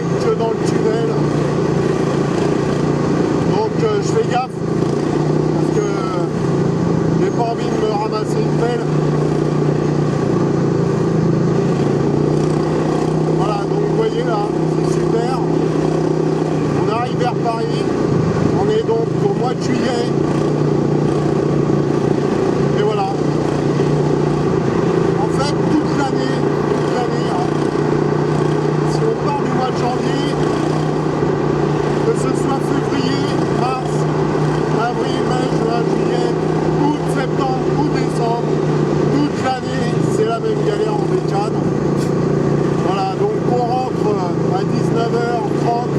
pareil que dans le tunnel. Donc je fais gaffe parce que j'ai pas envie de me ramasser une pelle. Voilà, donc vous voyez là, c'est super. On arrive vers Paris. On est donc au mois de juillet. Et voilà. En fait, toute l'année, hein, si on part du mois de janvier, que ce soit février, mars, avril, mai, juin, juillet, août, septembre ou décembre, toute l'année, c'est la même galère en bécane. Voilà, donc on rentre à 19h30,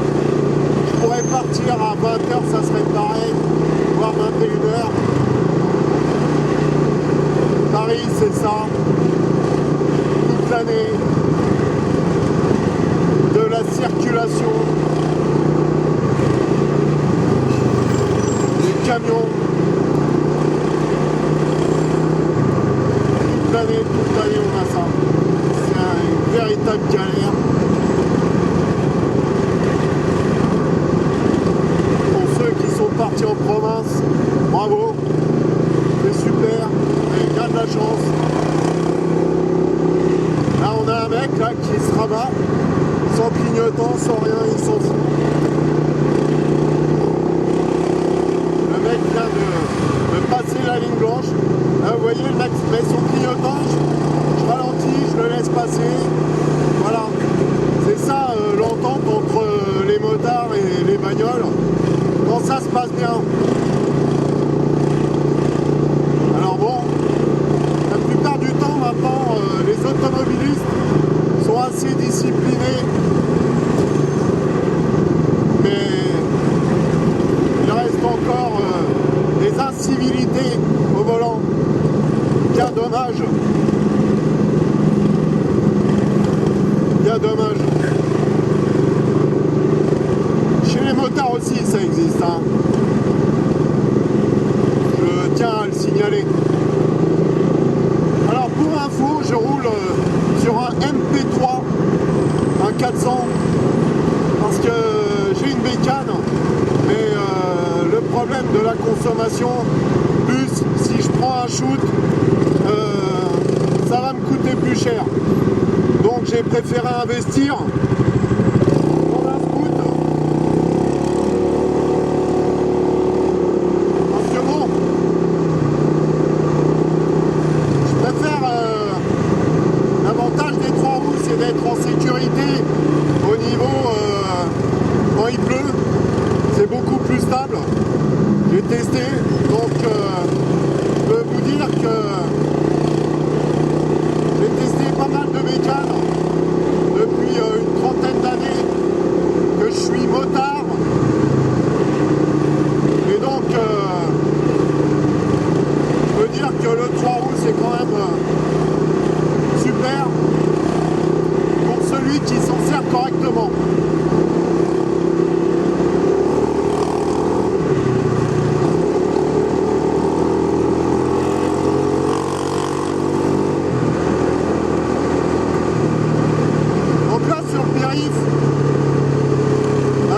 je pourrais partir à 20h, ça serait pareil, voire 21h. Paris, c'est ça, toute l'année, de la circulation, des camions, toute l'année on a ça. C'est une véritable galère. Pour ceux qui sont partis en province, bravo, c'est super, et bien de la chance. Là on a un mec là qui se rabat, sans clignotant, sans rien, il s'en fout. Le mec vient de passer la ligne blanche. Là, vous voyez, le mec met son clignotant, je ralentis, je le laisse passer. Voilà, c'est ça l'entente entre les motards et les bagnoles, quand ça se passe bien. Alors bon, la plupart du temps maintenant, les automobilistes sont assez disciplinés, mais il reste encore des incivilités au volant. Bien dommage. Bien dommage. Chez les motards aussi ça existe, hein. Je tiens à le signaler. Alors pour info, je roule sur un MP3, un 400, parce que j'ai une bécane, mais le problème de la consommation, plus si je prends un shoot, ça va me coûter plus cher. Donc j'ai préféré investir dans un scoot. Parce que bon, je préfère l'avantage des 3 roues, c'est d'être en sécurité au niveau quand il pleut, c'est beaucoup plus stable. J'ai testé, donc je peux vous dire que j'ai testé pas mal de bécanes depuis une trentaine d'années que je suis motard. Et donc, je peux dire que le 3 roues, c'est quand même super pour celui qui s'en sert correctement.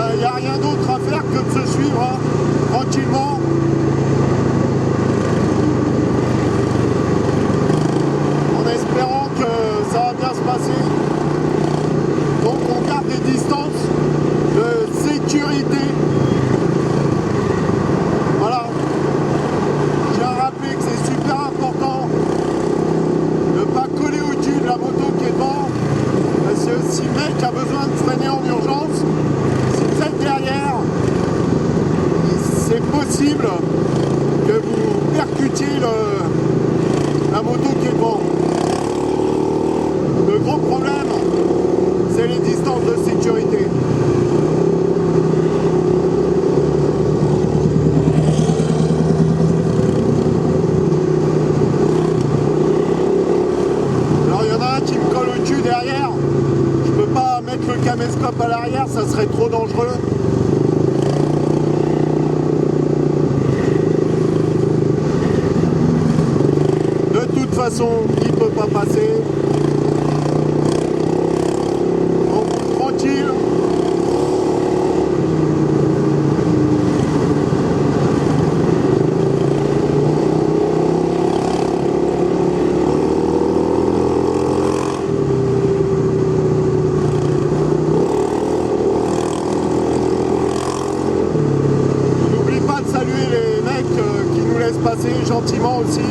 Il n'y a rien d'autre à faire que de se suivre hein, tranquillement. En espérant que ça va bien se passer. Donc on garde des distances de sécurité. Voilà. Je tiens à rappeler que c'est super important de ne pas coller au cul de la moto qui est devant. Parce que si le mec a besoin de freiner en urgence, si vous êtes derrière, c'est possible que vous percutiez la moto qui est devant. Le gros problème, c'est les distances de sécurité. Alors il y en a un qui me colle au cul derrière. Je peux pas mettre le caméscope à l'arrière, ça serait trop dangereux. De toute façon, il peut pas passer. Donc tranquille. gentiment aussi.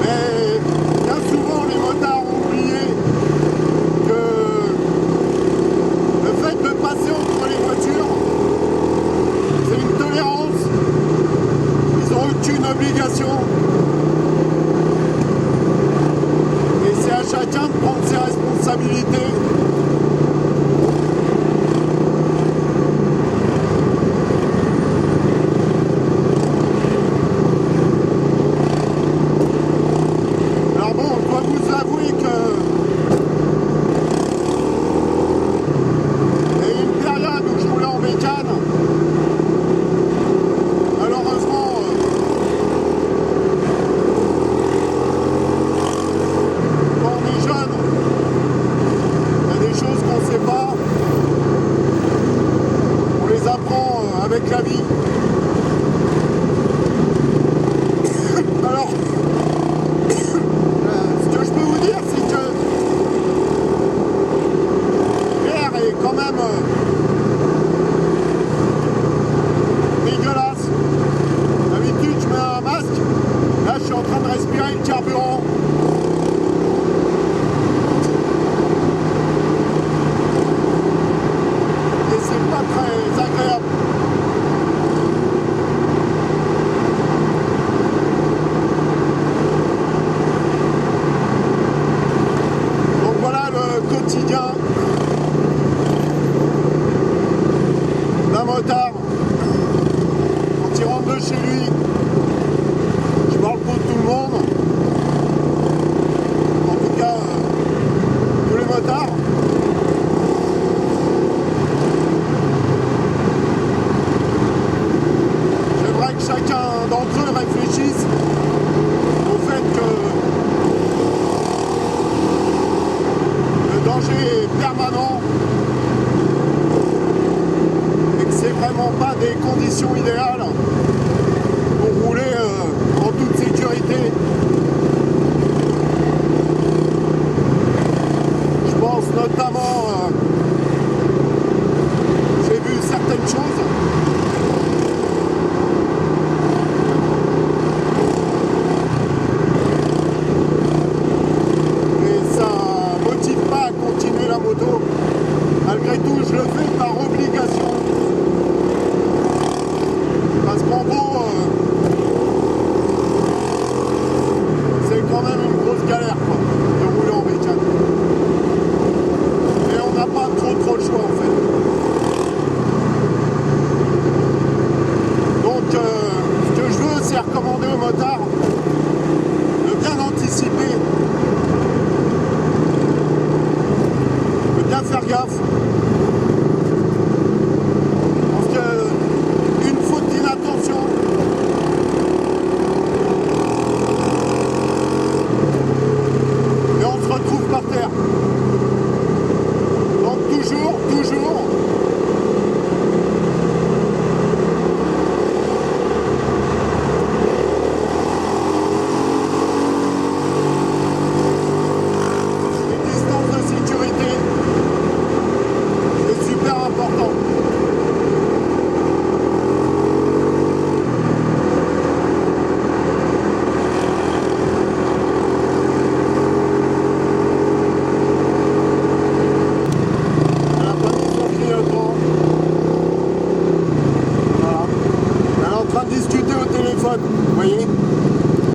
Mais bien souvent les motards ont oublié que le fait de passer entre les voitures, c'est une tolérance. Ils n'ont aucune obligation. Et c'est à chacun de prendre ses responsabilités. Avec la vie. Alors, ce que je peux vous dire, c'est que l'air est quand même dégueulasse. D'habitude, je mets un masque. Là, je suis en train de respirer le carburant. Et c'est pas très agréable. Quotidien d'un motard quand il rentre de chez lui. Je parle pour tout le monde, en tout cas tous les motards. J'aimerais que chacun d'entre eux réfléchisse au fait que le danger est permanent et que c'est vraiment pas des conditions idéales pour rouler en toute sécurité. Je pense notamment, j'ai vu certaines choses. Malgré tout, je le fais par obligation. Parce qu'en gros, c'est quand même une grosse galère quoi, de rouler en bécane. Et on n'a pas trop le choix en fait. Donc, ce que je veux, c'est recommander aux motards de bien anticiper, de bien faire gaffe.